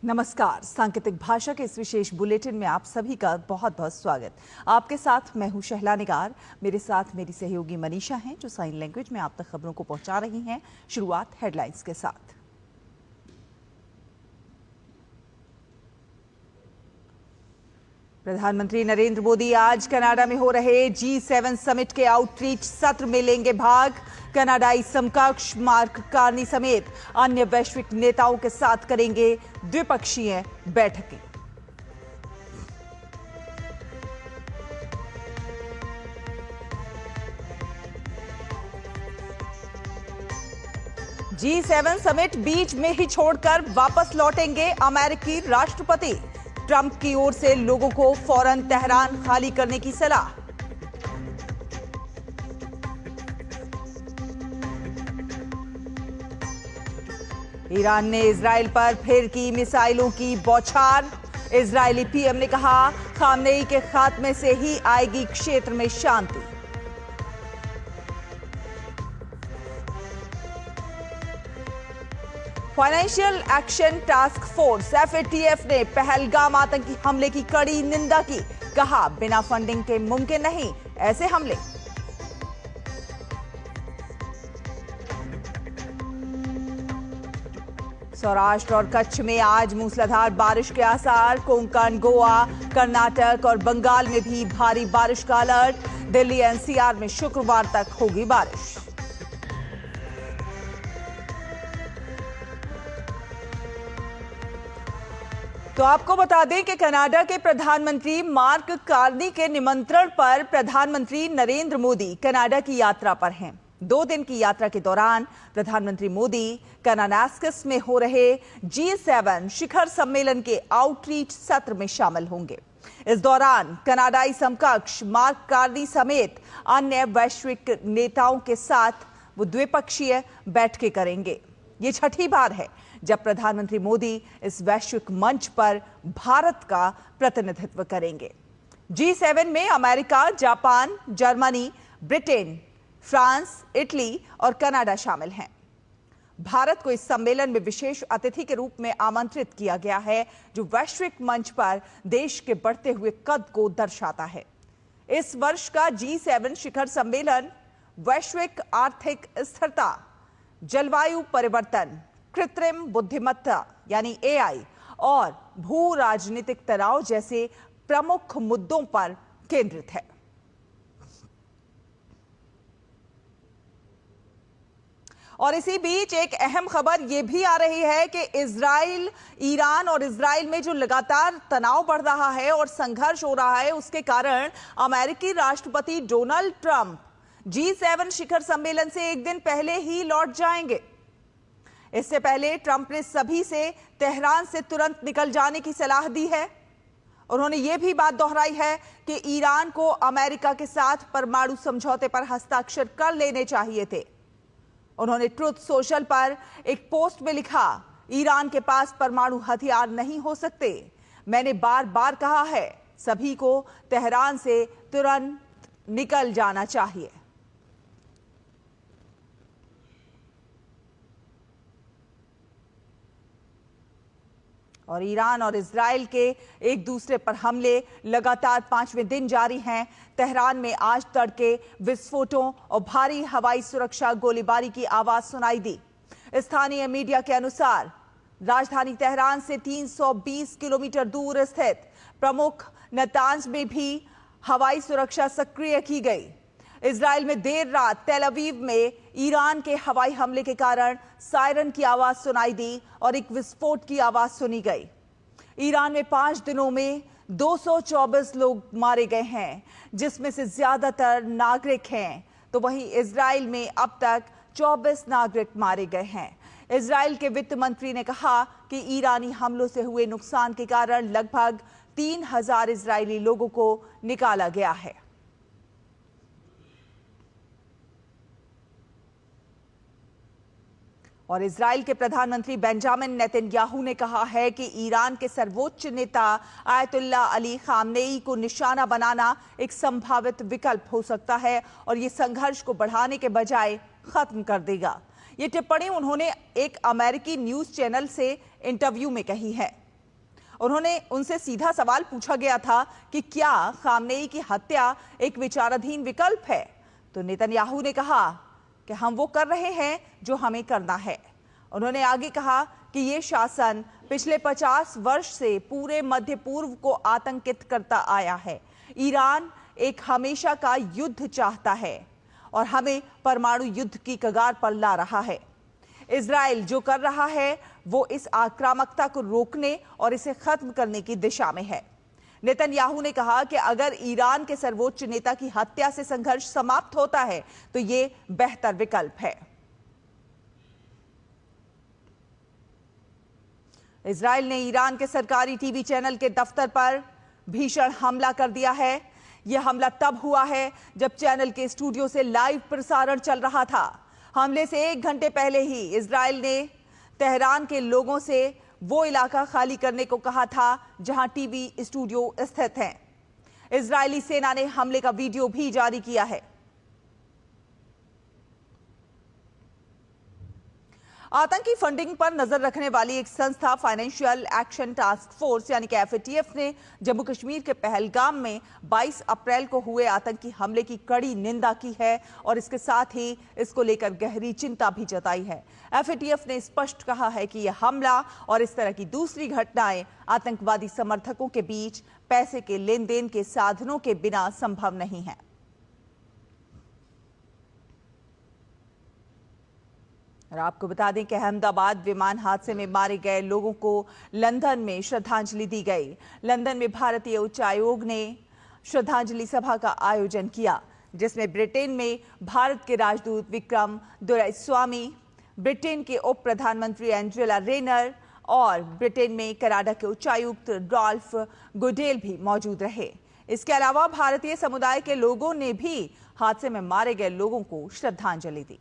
नमस्कार। सांकेतिक भाषा के इस विशेष बुलेटिन में आप सभी का बहुत बहुत स्वागत। आपके साथ मैं हूं शहला निगार। मेरे साथ मेरी सहयोगी मनीषा हैं जो साइन लैंग्वेज में आप तक खबरों को पहुंचा रही हैं। शुरुआत हेडलाइंस के साथ। प्रधानमंत्री नरेंद्र मोदी आज कनाडा में हो रहे G7 समिट के आउटरीच सत्र में लेंगे भाग। कनाडाई समकक्ष मार्क कार्नी समेत अन्य वैश्विक नेताओं के साथ करेंगे द्विपक्षीय बैठकें। G7 समिट बीच में ही छोड़कर वापस लौटेंगे अमेरिकी राष्ट्रपति। ट्रंप की ओर से लोगों को फौरन तेहरान खाली करने की सलाह। ईरान ने इजराइल पर फिर की मिसाइलों की बौछार। इजरायली पीएम ने कहा, खामनेई के खात्मे से ही आएगी क्षेत्र में शांति। Financial action task force FATF ने पहलगाम आतंकी हमले की कड़ी निंदा की। कहा, बिना फंडिंग के मुमकिन नहीं ऐसे हमले। सौराष्ट्र और कच्छ में आज मूसलाधार बारिश के आसार। कोंकण, गोवा, कर्नाटक और बंगाल में भी भारी बारिश का अलर्ट। दिल्ली NCR में शुक्रवार तक होगी बारिश। तो आपको बता दें कि कनाडा के प्रधानमंत्री मार्क कार्नी के निमंत्रण पर प्रधानमंत्री नरेंद्र मोदी कनाडा की यात्रा पर हैं। 2 दिन की यात्रा के दौरान प्रधानमंत्री मोदी कानानास्कस में हो रहे G7 शिखर सम्मेलन के आउटरीच सत्र में शामिल होंगे। इस दौरान कनाडाई समकक्ष मार्क कार्नी समेत अन्य वैश्विक नेताओं के साथ वो द्विपक्षीय बैठकें करेंगे। ये छठी बार है जब प्रधानमंत्री मोदी इस वैश्विक मंच पर भारत का प्रतिनिधित्व करेंगे। G7 में America, Japan, Germany, Britain, France, Italy और कनाडा शामिल हैं। भारत को इस सम्मेलन में विशेष अतिथि के रूप में आमंत्रित किया गया है, जो वैश्विक मंच पर देश के बढ़ते हुए कद को दर्शाता है। इस वर्ष का G7 शिखर सम्मेलन वैश्विक आर्थिक स्थिरता, जलवायु परिवर्तन, कृत्रिम बुद्धिमत्ता यानी AI और भू राजनीतिक तनाव जैसे प्रमुख मुद्दों पर केंद्रित है। और इसी बीच एक अहम खबर यह भी आ रही है कि इजराइल, ईरान और इजराइल में जो लगातार तनाव बढ़ रहा है और संघर्ष हो रहा है, उसके कारण अमेरिकी राष्ट्रपति डोनाल्ड ट्रंप G7 शिखर सम्मेलन से एक दिन पहले ही लौट जाएंगे। इससे पहले ट्रंप ने सभी से तेहरान से तुरंत निकल जाने की सलाह दी है। उन्होंने यह भी बात दोहराई है कि ईरान को अमेरिका के साथ परमाणु समझौते पर हस्ताक्षर कर लेने चाहिए थे। उन्होंने ट्रुथ सोशल पर एक पोस्ट में लिखा, ईरान के पास परमाणु हथियार नहीं हो सकते। मैंने बार बार कहा है, सभी को तेहरान से तुरंत निकल जाना चाहिए। और ईरान और इजराइल के एक दूसरे पर हमले लगातार 5वें दिन जारी हैं। तेहरान में आज तड़के विस्फोटों और भारी हवाई सुरक्षा गोलीबारी की आवाज सुनाई दी। स्थानीय मीडिया के अनुसार राजधानी तेहरान से 320 किलोमीटर दूर स्थित प्रमुख नतांज में भी हवाई सुरक्षा सक्रिय की गई। इजराइल में देर रात तेल अवीव में ईरान के हवाई हमले के कारण सायरन की आवाज सुनाई दी और एक विस्फोट की आवाज सुनी गई। ईरान में 5 दिनों में 224 लोग मारे गए हैं, जिसमें से ज्यादातर नागरिक हैं। तो वहीं इजराइल में अब तक 24 नागरिक मारे गए हैं। इजराइल के वित्त मंत्री ने कहा कि ईरानी हमलों से हुए नुकसान के कारण लगभग 3000 इजरायली लोगों को निकाला गया है। और इजराइल के प्रधानमंत्री बेंजामिन नेतन्याहू ने कहा है कि ईरान के सर्वोच्च नेता आयतुल्ला अली खामनेई को निशाना बनाना एक संभावित विकल्प हो सकता है और ये संघर्ष को बढ़ाने के बजाय खत्म कर देगा। ये टिप्पणी उन्होंने एक अमेरिकी न्यूज चैनल से इंटरव्यू में कही है। उन्होंने उनसे सीधा सवाल पूछा गया था कि क्या खामनेई की हत्या एक विचाराधीन विकल्प है, तो नेतन्याहू ने कहा कि हम वो कर रहे हैं जो हमें करना है। उन्होंने आगे कहा कि ये शासन पिछले 50 वर्ष से पूरे मध्य पूर्व को आतंकित करता आया है। ईरान एक हमेशा का युद्ध चाहता है और हमें परमाणु युद्ध की कगार पर ला रहा है। इजराइल जो कर रहा है वो इस आक्रामकता को रोकने और इसे खत्म करने की दिशा में है। नेतन्याहू ने कहा कि अगर ईरान के सर्वोच्च नेता की हत्या से संघर्ष समाप्त होता है तो ये बेहतर विकल्प है। इजराइल ने ईरान के सरकारी टीवी चैनल के दफ्तर पर भीषण हमला कर दिया है। यह हमला तब हुआ है जब चैनल के स्टूडियो से लाइव प्रसारण चल रहा था। हमले से 1 घंटे पहले ही इजराइल ने तेहरान के लोगों से वो इलाका खाली करने को कहा था जहां टीवी स्टूडियो स्थित हैं। इजरायली सेना ने हमले का वीडियो भी जारी किया है। आतंकी फंडिंग पर नजर रखने वाली एक संस्था फाइनेंशियल एक्शन टास्क फोर्स यानी कि एफएटीएफ ने जम्मू कश्मीर के पहलगाम में 22 अप्रैल को हुए आतंकी हमले की कड़ी निंदा की है और इसके साथ ही इसको लेकर गहरी चिंता भी जताई है। एफएटीएफ ने स्पष्ट कहा है कि यह हमला और इस तरह की दूसरी घटनाएं आतंकवादी समर्थकों के बीच पैसे के लेन देन के साधनों के बिना संभव नहीं है। और आपको बता दें कि अहमदाबाद विमान हादसे में मारे गए लोगों को लंदन में श्रद्धांजलि दी गई। लंदन में भारतीय उच्चायोग ने श्रद्धांजलि सभा का आयोजन किया, जिसमें ब्रिटेन में भारत के राजदूत विक्रम दोराईस्वामी, ब्रिटेन के उप प्रधानमंत्री एंजेला रेनर और ब्रिटेन में कनाडा के उच्चायुक्त रॉल्फ गुडेल भी मौजूद रहे। इसके अलावा भारतीय समुदाय के लोगों ने भी हादसे में मारे गए लोगों को श्रद्धांजलि दी।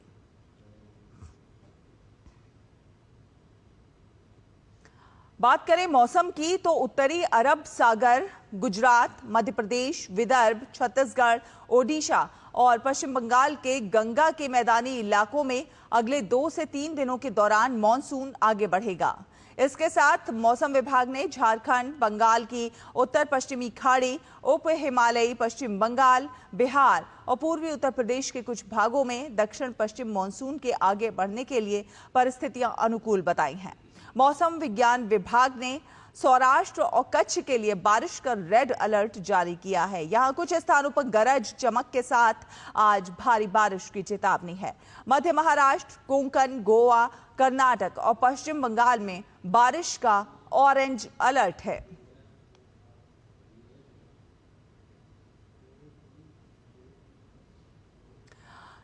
बात करें मौसम की तो उत्तरी अरब सागर, गुजरात, मध्य प्रदेश, विदर्भ, छत्तीसगढ़, ओडिशा और पश्चिम बंगाल के गंगा के मैदानी इलाकों में अगले 2 से 3 दिनों के दौरान मॉनसून आगे बढ़ेगा। इसके साथ मौसम विभाग ने झारखंड, बंगाल की उत्तर पश्चिमी खाड़ी, उप हिमालयी पश्चिम बंगाल, बिहार और पूर्वी उत्तर प्रदेश के कुछ भागों में दक्षिण पश्चिम मॉनसून के आगे बढ़ने के लिए परिस्थितियां अनुकूल बताई हैं। मौसम विज्ञान विभाग ने सौराष्ट्र और कच्छ के लिए बारिश का रेड अलर्ट जारी किया है। यहां कुछ स्थानों पर गरज चमक के साथ आज भारी बारिश की चेतावनी है। मध्य महाराष्ट्र, कोंकण, गोवा, कर्नाटक और पश्चिम बंगाल में बारिश का ऑरेंज अलर्ट है।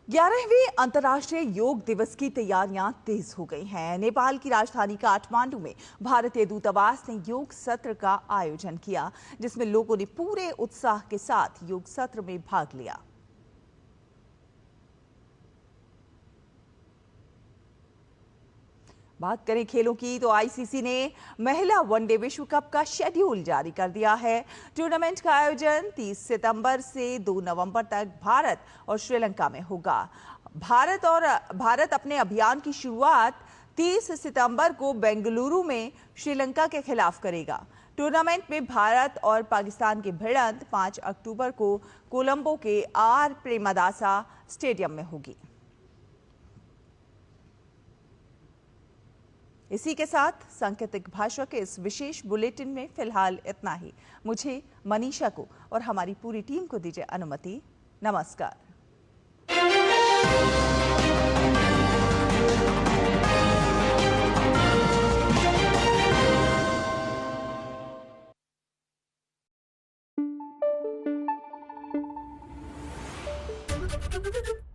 11वें अंतर्राष्ट्रीय योग दिवस की तैयारियां तेज हो गई हैं। नेपाल की राजधानी काठमांडू में भारतीय दूतावास ने योग सत्र का आयोजन किया, जिसमें लोगों ने पूरे उत्साह के साथ योग सत्र में भाग लिया। बात करें खेलों की तो आईसीसी ने महिला वनडे विश्व कप का शेड्यूल जारी कर दिया है। टूर्नामेंट का आयोजन 30 सितंबर से 2 नवंबर तक भारत और श्रीलंका में होगा। भारत अपने अभियान की शुरुआत 30 सितंबर को बेंगलुरु में श्रीलंका के खिलाफ करेगा। टूर्नामेंट में भारत और पाकिस्तान की भिड़ंत 5 अक्टूबर को कोलंबो के आर प्रेमदासा स्टेडियम में होगी। इसी के साथ सांकेतिक भाषा के इस विशेष बुलेटिन में फिलहाल इतना ही। मुझे, मनीषा को और हमारी पूरी टीम को दीजिए अनुमति। नमस्कार। Thank you.